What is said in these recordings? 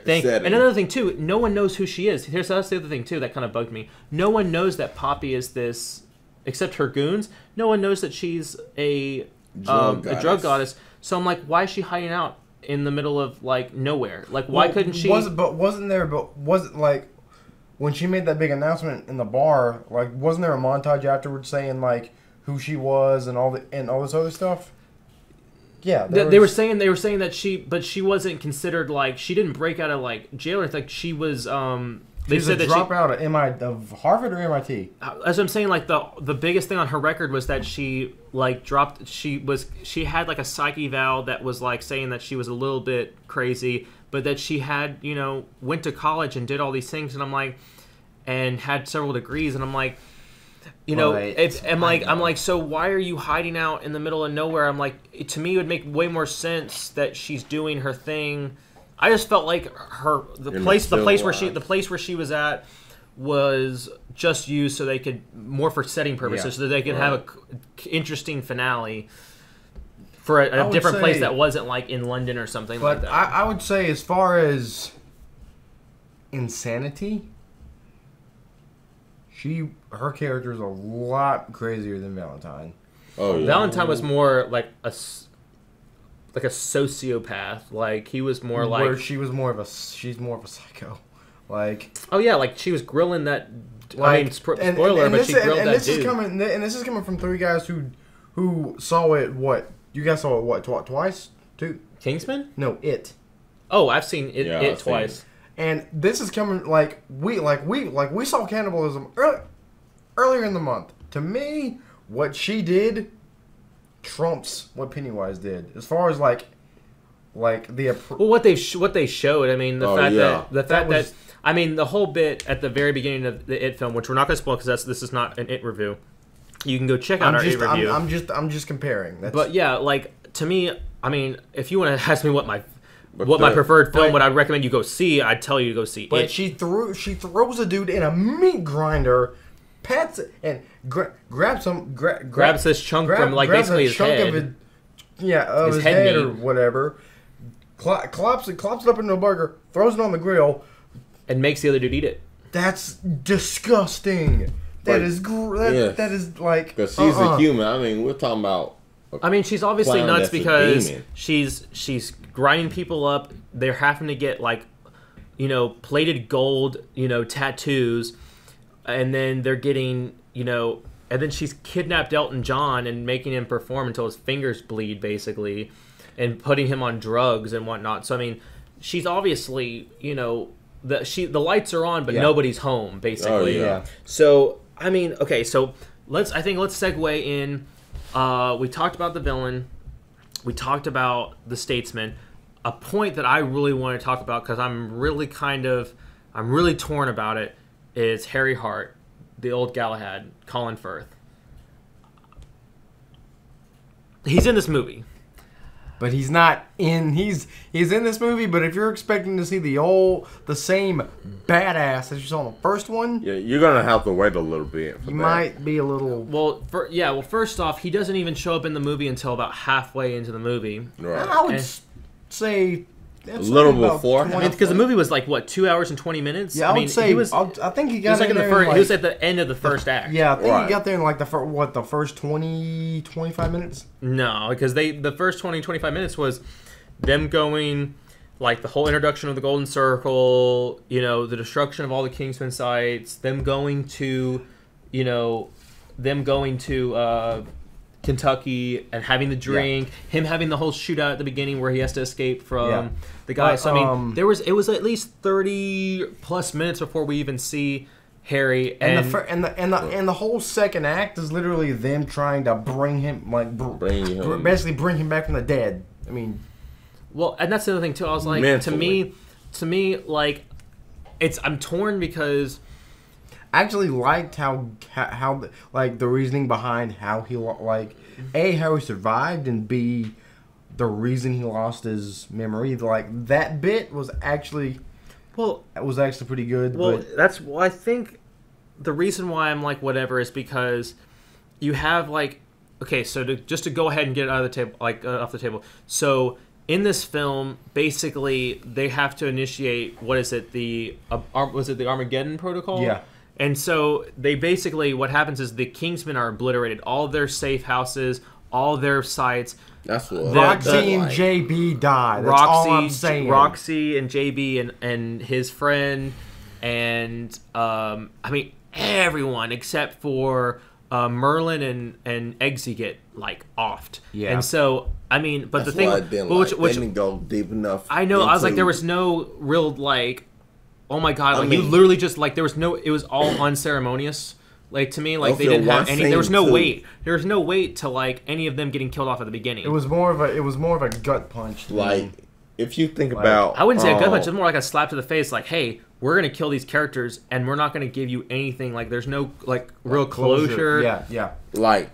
setting. And another thing too, no one knows who she is. That's the other thing too that kind of bugged me. No one knows that Poppy is this, except her goons. No one knows that she's a drug goddess. So I'm like, why is she hiding out in the middle of like nowhere? Like, why couldn't she? Wasn't like when she made that big announcement in the bar? Like, wasn't there a montage afterwards saying like who she was and all this other stuff? Yeah, they were saying that she wasn't considered, like, she didn't break out of like jail or anything. Like, she was They said that dropout of Harvard or MIT. As I'm saying, like the biggest thing on her record was that she like dropped. She had like a psych eval that was like saying that she was a little bit crazy, but that she had went to college and did all these things, and I'm like, and had several degrees, and I'm like, I'm like, so why are you hiding out in the middle of nowhere? I'm like, to me, it would make way more sense that she's doing her thing. I just felt like the place where she was at was just used so they could more for setting purposes, so that they could have a interesting finale for a different place that wasn't like in London or something like that. I would say, as far as insanity, her character is a lot crazier than Valentine. Oh yeah. Valentine was more like a sociopath. Like, he was more like, where she's more of a psycho. Like, oh yeah, like she was grilling that. Like, I mean, spoiler, but she grilled that dude. And this is coming from three guys who saw it. What, you guys saw it? What, twice? Two? Kingsman? No, It. Oh, I've seen it twice. And this is coming we saw cannibalism earlier in the month. To me, what she did trumps what Pennywise did, as far as like the what they showed. I mean, the fact that I mean, the whole bit at the very beginning of the It film, which we're not going to spoil because this is not an It review. You can go check out our It review. I'm just comparing. But yeah, like, to me, I mean, if you want to ask me what my preferred film, what I'd recommend you go see, I'd tell you to go see But It. she throws a dude in a meat grinder, pats it, and grabs this chunk from like basically his head. Of his head or whatever. Clops it up into a burger, throws it on the grill, and makes the other dude eat it. That's disgusting. That is like, because she's a human. I mean, we're talking about. I mean, she's obviously nuts because she's grinding people up. They're having to get like, plated gold, tattoos, and then they're getting, and then she's kidnapped Elton John and making him perform until his fingers bleed, basically, and putting him on drugs and whatnot. So I mean, she's obviously, the lights are on, but nobody's home, basically. Oh, yeah. So I mean, okay, so let's segue in. We talked about the villain. We talked about the statesman. A point that I really want to talk about, because I'm really torn about it, is Harry Hart, the old Galahad, Colin Firth. He's in this movie. But he's not in. He's in this movie. But if you're expecting to see the same badass as you saw in the first one, yeah, you're gonna have to wait a little bit. You might be a little. Well, first off, he doesn't even show up in the movie until about halfway into the movie. Right. I would say a little before. I mean, because the movie was like what, 2 hours and 20 minutes. Yeah, I would say. I think he got like he was at the end of the first act. Yeah, I think he got there in like the first 20, 25 minutes. No, because the first 20, 25 minutes was them going, like, the whole introduction of the Golden Circle, the destruction of all the Kingsman sites, them going to Kentucky and having the drink, him having the whole shootout at the beginning where he has to escape from the guy. So I mean, it was at least 30 plus minutes before we even see Harry, and the whole second act is literally them trying to bring him basically bring him back from the dead. I mean, well, and that's the other thing too. I was like, mentally. to me, like, I'm torn because. I actually liked how like the reasoning behind how he how he survived, and B, the reason he lost his memory. Like, that bit was actually pretty good. Well, I think the reason why I'm like whatever is because you have like, okay, so just to go ahead and get it out of the table, like off the table. So in this film, basically, they have to initiate, what is it, was it the Armageddon Protocol? Yeah. And so they basically, what happens is the Kingsmen are obliterated. All of their safe houses, all their sites. That's what Roxy and JB die. That's all I'm saying. Roxy and JB and his friend, and I mean everyone except for Merlin and Eggsy get like offed. Yeah. And so I mean, but that's the thing, what I didn't but which, like. They didn't go deep enough. I know. I was like, there was no real like, oh my god, like you literally just like there was no. It was all unceremonious. Like to me, like they didn't have any. There was no weight. There was no weight to like any of them getting killed off at the beginning. It was more of a gut punch. Like if you think about, I wouldn't say a gut punch. It's more like a slap to the face. Like, hey, we're gonna kill these characters, and we're not gonna give you anything. Like, there's no like real closure. Yeah. Like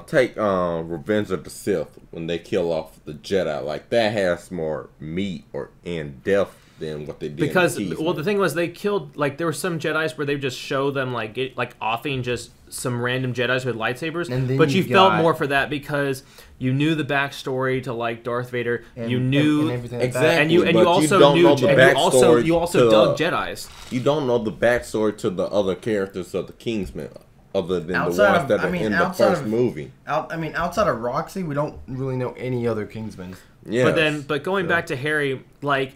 take Revenge of the Sith when they kill off the Jedi. Like that has more meat and depth than what they did. Because the thing was they killed like there were some Jedis where they just show them like offing just some random Jedis with lightsabers, but you felt more for that because you knew the backstory to like Darth Vader. You knew everything exactly, and you also knew you also dug Jedis. You don't know the backstory to the other characters of the Kingsmen. Other than the ones that are in the first movie. Outside of Roxy, we don't really know any other Kingsmen. Yeah. But going back to Harry, like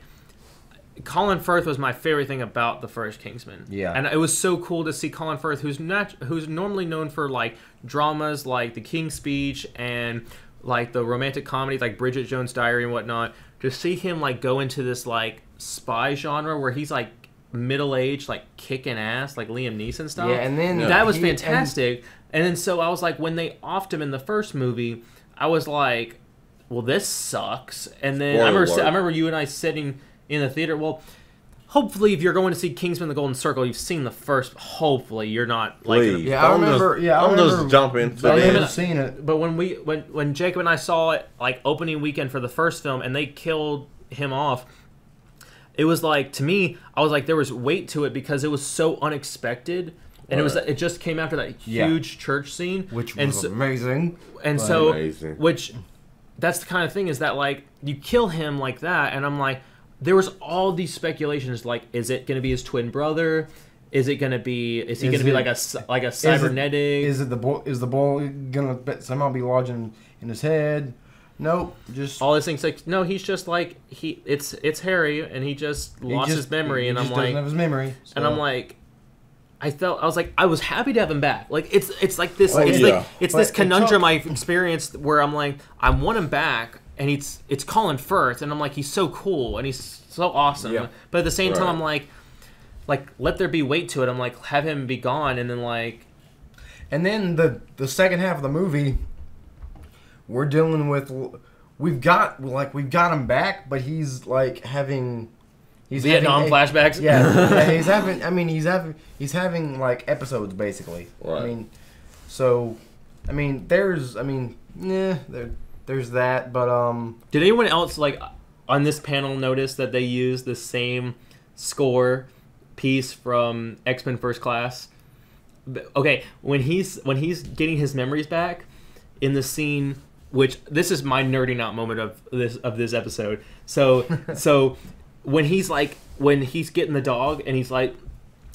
Colin Firth was my favorite thing about the first Kingsman. Yeah. And it was so cool to see Colin Firth, who's normally known for like dramas like The King's Speech and like the romantic comedies like Bridget Jones' Diary and whatnot. To see him like go into this like spy genre where he's like middle-aged, like kicking ass, like Liam Neeson style. Yeah, and then that was fantastic. And then so I was like, when they offed him in the first movie, I was like, well, this sucks. And then I remember you and I sitting in the theater. Well, hopefully, if you're going to see Kingsman: The Golden Circle, you've seen the first. Hopefully, you're not like. I remember just jump into I haven't seen it. But when Jacob and I saw it like opening weekend for the first film, and they killed him off. It was like, to me, I was like, there was weight to it because it was so unexpected. And it just came after that huge church scene. Which was amazing. And so, which, that's the kind of thing is that, like, you kill him like that, and I'm like, there was all these speculations, like, is it going to be his twin brother? Is he going to be like a cybernetic? Is the ball going to somehow be lodged in his head? Nope, just all these things. Like, no, he's just like it's Harry, and he just lost his memory, and I'm like, doesn't have his memory, and I'm like, I was happy to have him back. Like it's like this, this conundrum I've experienced where I'm like, I want him back, and it's Colin Firth, and I'm like, he's so cool, and he's so awesome, but at the same time, I'm like let there be weight to it. I'm like, have him be gone, and then the second half of the movie. We're dealing with, we've got him back, but he's like having, Vietnam flashbacks. Yeah, he's having like episodes basically. Right. There's that, but Did anyone else like on this panel notice that they used the same score piece from X-Men First Class? Okay, when he's getting his memories back in the scene. Which this is my nerding out moment of this episode. So when he's getting the dog and he's like,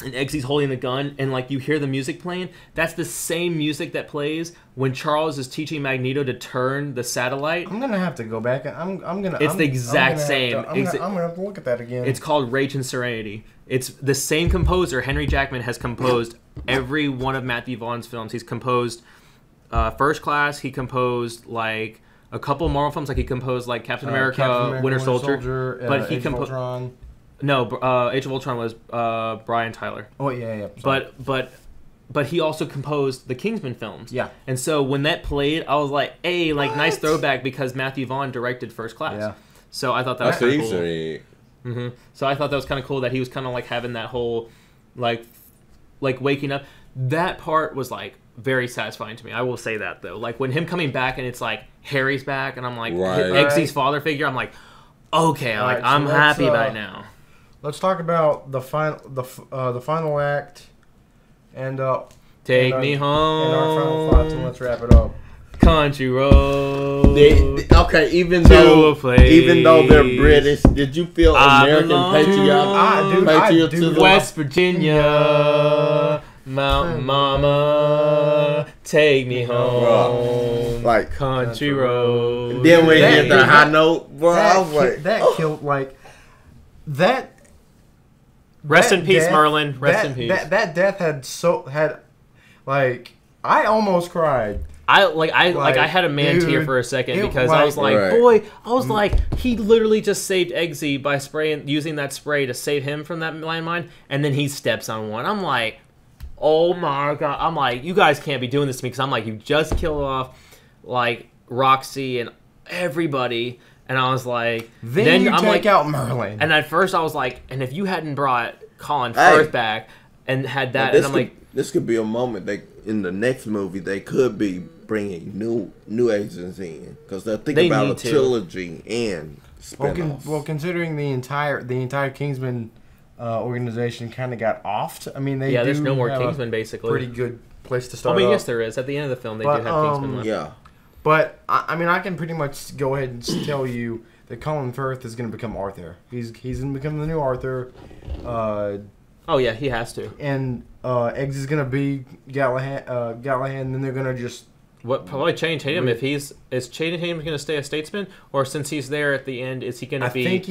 and Eggsy's holding the gun and like you hear the music playing, that's the same music that plays when Charles is teaching Magneto to turn the satellite. I'm gonna have to go back. It's the exact same. I'm gonna have to look at that again. It's called Rage and Serenity. It's the same composer. Henry Jackman has composed every one of Matthew Vaughn's films. He's composed. First Class, he composed like a couple Marvel films, like he composed like Captain America, Winter Soldier, but he composed. No, Age of Ultron was Brian Tyler. Oh yeah. But he also composed the Kingsman films. Yeah. And so when that played, I was like, hey, like nice throwback because Matthew Vaughn directed First Class. Yeah. So I thought that was kind of cool. Mm-hmm. So I thought that was kind of cool that he was kind of like having that whole like waking up. That part was like very satisfying to me. I will say that though. Like when him coming back and it's like Harry's back and I'm like Eggsy's father figure. I'm like, okay, I'm happy about it now. Let's talk about the final act and Take me home. And our final thoughts, and let's wrap it up. country road. Okay, even To though a place they're British, did you feel I American belong patriotism? West Virginia, Mountain Mama, take me home. Like country road. And then when you hit the that- high note, boy, I was like, that killed like that. Rest that in peace, death- Merlin. Rest in peace. That death had like I almost cried. I had a man dude, tear for a second it, because I was like, Right. boy, I was like, he literally just saved Eggsy by using that spray to save him from that landmine, and then he steps on one. I'm like, oh my god! I'm like, you guys can't be doing this to me because I'm like, you just killed off like Roxy and everybody, and I was like, Then you I'm take like, out Merlin. and at first I was like, and if you hadn't brought Colin Hey. Firth back and had that, this and I'm could, like. this could be a moment in the next movie they could be bringing new agents in because they're thinking They about a need to. trilogy and Well, spinoffs. considering the entire Kingsman organization kind of got offed. I mean, they Yeah, there's do no more have a Kingsmen basically. Pretty good place to I start. mean, off. yes, there is. At the end of the film, they But, do have Kingsmen left. Yeah, But I mean, I can pretty much go ahead and tell you that Colin Firth is going to become Arthur. He's going to become the new Arthur, Oh yeah, he has to. and Eggs is going to be Galahad. And then they're going to just. What probably Channing Tatum if is Channing Tatum going to stay a statesman, or since he's there at the end, is he going to be? I think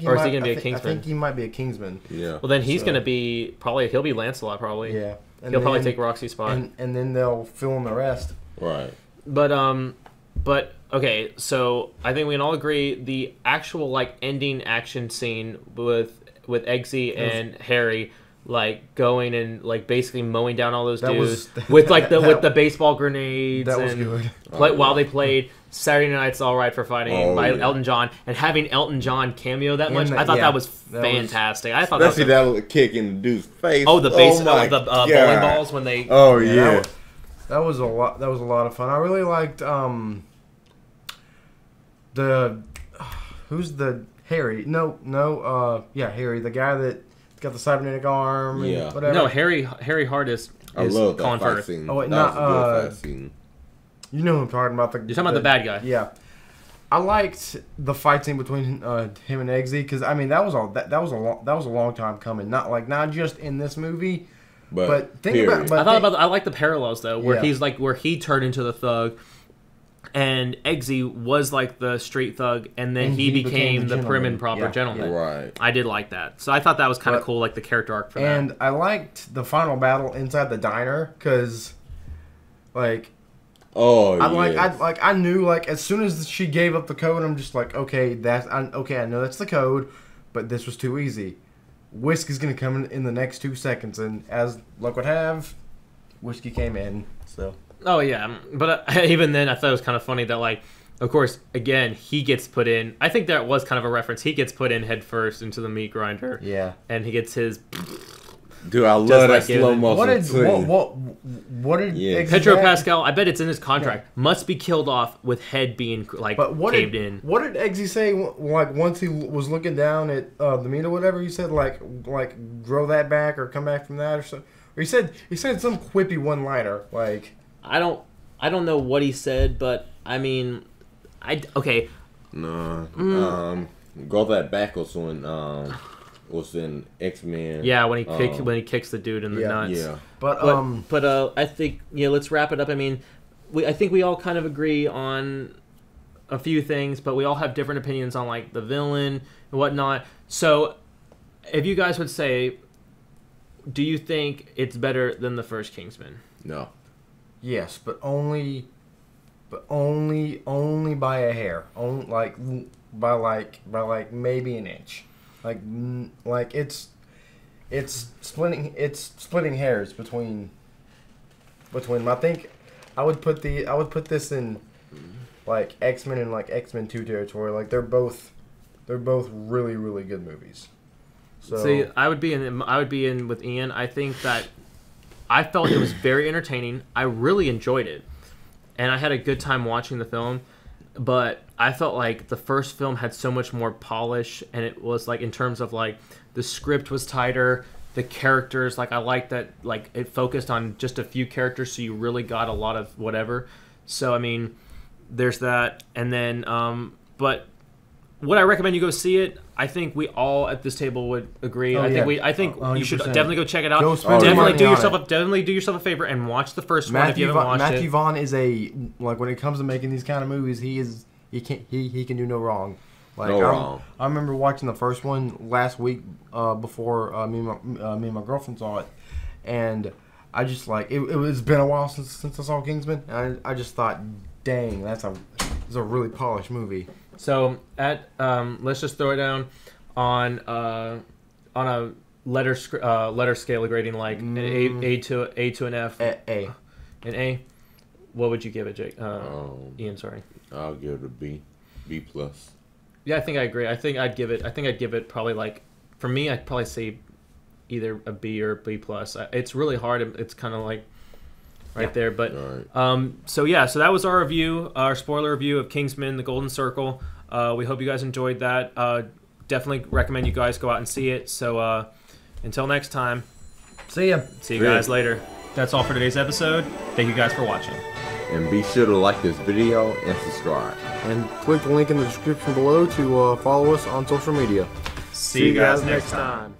he or is he might, gonna be a I Kingsman? think he might be a Kingsman. yeah. Well, then he's So- going to be he'll be Lancelot probably. Yeah, and He'll probably then- take Roxy's spot. and then they'll fill in the rest. Right. But okay, so I think we can all agree the actual like ending action scene with Eggsy and Harry like going and like basically mowing down all those That dudes was- with like that- with the baseball grenades That was and good. while they played Saturday Night's All Right for Fighting Oh, by yeah. Elton John and having Elton John cameo that And much, that- I thought yeah, that was that was- fantastic. I thought Especially that was that little kick in the dude's face. the base my the God. bowling balls when they Oh Yeah, yeah. That was a lot. That was a lot of fun. I really liked the who's the Harry? Yeah, Harry, the guy that got the cybernetic arm. And Yeah. whatever. no Harry Hardis I is love that Colin fight Firth. scene. Oh, wait, that not, was a good fight scene. You know who I'm talking about. You're talking about the bad guy. Yeah. I liked the fight scene between him and Eggsy because I mean that was a long time coming. Not just in this movie, but think period. about. But I like the parallels though, where Yeah. he's like where he turned into the thug, and Eggsy was like the street thug, and then And he he became became the the prim and gentleman. proper Yeah. gentleman. Right. I did like that, so I thought that was kind of But- cool, like the character arc for and that. I liked the final battle inside the diner because, like. Oh yeah. I knew like as soon as she gave up the code, I'm just like, okay, I know that's the code, but this was too easy. Whiskey's gonna come in the next 2 seconds, and as luck would have, Whiskey came in. So Oh yeah, but even then, I thought it was kind of funny that like, of course, again he gets put in. I think that was kind of a reference. He gets put in head first into the meat grinder. yeah, and he gets his. Dude, I love like that slow it. motion. what did Yeah. Pedro Eggsy- Pascal, I bet it's in his contract, must be killed off with head being like But what caved did in. what did Eggsy say? Like once he was looking down at the meat or whatever, he said like grow that back or come back from that or so. Or he said some quippy one liner like. I don't know what he said, but I mean, okay. No. Go that back was in X-Men. Yeah, when he kicks the dude in the Yeah. nuts. Yeah. But I think let's wrap it up. I mean, I think we all kind of agree on a few things, but we all have different opinions on like the villain and whatnot. So, if you guys would say, do you think it's better than the first Kingsman? No. yes, but only by a hair. Only by maybe an inch. Like it's splitting hairs between them. I think I would put this in like X-Men and like X-Men 2 territory. Like they're both really really good movies. So See, I would be in with Ian. I think that I felt it was very entertaining. I really enjoyed it, and I had a good time watching the film. But I felt like the first film had so much more polish, and it was like in terms of like the script was tighter, the characters. Like I liked that like it focused on just a few characters, so you really got a lot of whatever. So I mean, there's that, and then but would I recommend you go see it? I think we all at this table would agree. Oh, I think you should 100%. definitely go check it out. Go spend your money on it. Definitely do yourself a favor and watch the first one if you haven't watched it. Matthew Vaughn is when it comes to making these kind of movies, he can do no wrong. Like, wrong. I remember watching the first one last week before me and my girlfriend saw it, and I just like it's been a while since I saw Kingsman, and I just thought, dang, it's a really polished movie. So let's just throw it down on a letter scale grading, like an A to an F. A. An A. What would you give it, Jake? Ian, sorry. I'll give it a B plus. Yeah, I think I agree. I think I'd give it probably, like, for me, I'd probably say either a B or a B plus. It's really hard. It's kind of like right there. But so that was our review, our spoiler review of Kingsman: The Golden Circle. We hope you guys enjoyed that. Definitely recommend you guys go out and see it. So until next time, See ya. See you guys later. That's all for today's episode. Thank you guys for watching. And be sure to like this video and subscribe. And click the link in the description below to follow us on social media. See you guys next time.